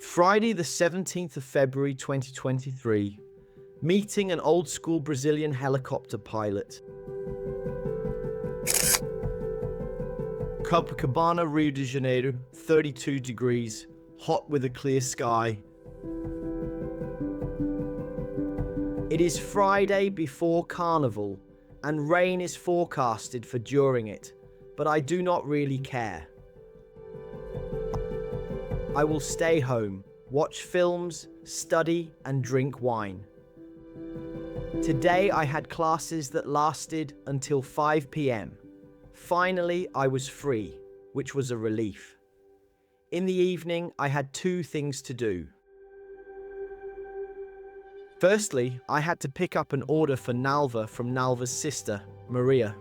Friday the 17th of February 2023. Meeting an old school Brazilian helicopter pilot. Copacabana, Rio de Janeiro, 32 degrees, hot with a clear sky. It is Friday before Carnival, and rain is forecasted for during it, but I do not really care. I will stay home, watch films, study, and drink wine. Today I had classes that lasted until 5 p.m. Finally, I was free, which was a relief. In the evening, I had two things to do. Firstly, I had to pick up an order for Nalva from Nalva's sister, Maria.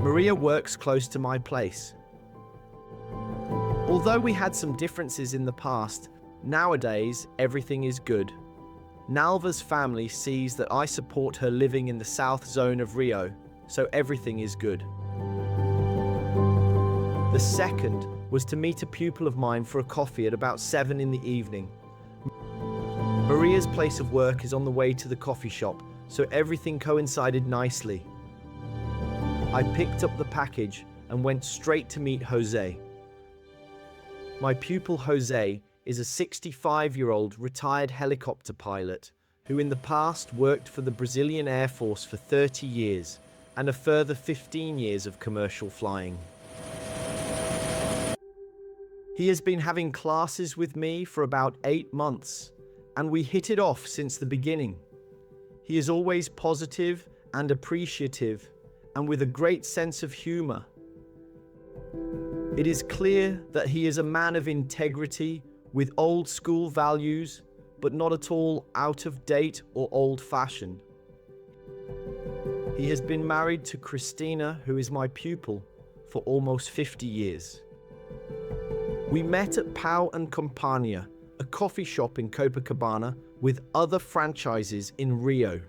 Maria works close to my place. Although we had some differences in the past, nowadays everything is good. Nalva's family sees that I support her living in the south zone of Rio, so everything is good. The second was to meet a pupil of mine for a coffee at about 7 in the evening. Maria's place of work is on the way to the coffee shop, so everything coincided nicely. I picked up the package and went straight to meet José. My pupil José is a 65-year-old retired helicopter pilot who in the past worked for the Brazilian Air Force for 30 years and a further 15 years of commercial flying. He has been having classes with me for about 8 months, and we hit it off since the beginning. He is always positive and appreciative, and with a great sense of humor. It is clear that he is a man of integrity, with old school values, but not at all out of date or old-fashioned. He has been married to Christina, who is my pupil, for almost 50 years. We met at Pao Compania, a coffee shop in Copacabana with other franchises in Rio.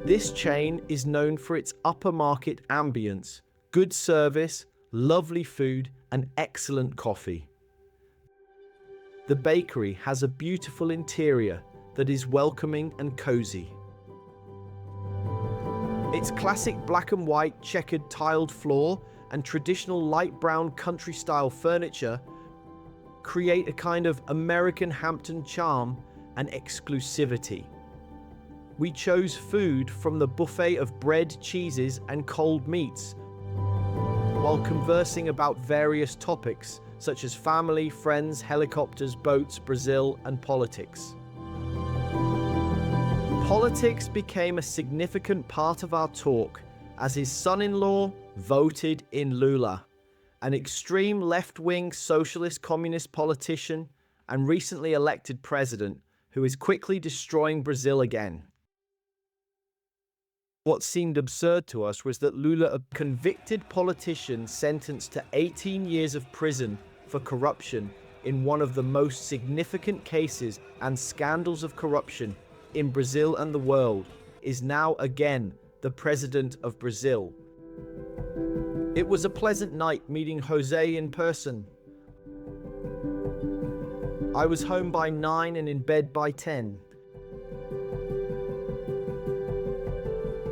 This chain is known for its upper market ambience, good service, lovely food, and excellent coffee. The bakery has a beautiful interior that is welcoming and cozy. Its classic black and white checkered tiled floor and traditional light brown country-style furniture create a kind of American Hampton charm and exclusivity. We chose food from the buffet of bread, cheeses, and cold meats, while conversing about various topics such as family, friends, helicopters, boats, Brazil, and politics. Politics became a significant part of our talk as his son-in-law voted in Lula, an extreme left-wing socialist communist politician and recently elected president who is quickly destroying Brazil again. What seemed absurd to us was that Lula, a convicted politician sentenced to 18 years of prison for corruption in one of the most significant cases and scandals of corruption in Brazil and the world, is now again the president of Brazil. It was a pleasant night meeting José in person. I was home by 9 and in bed by 10.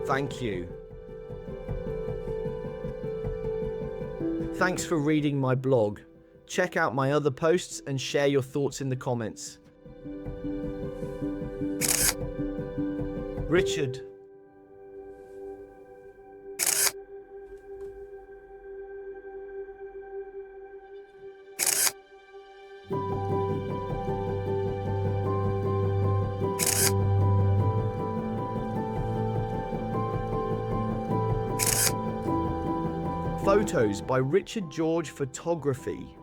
Thank you. Thanks for reading my blog. Check out my other posts and share your thoughts in the comments. Richard. Photos by Richard George Photography.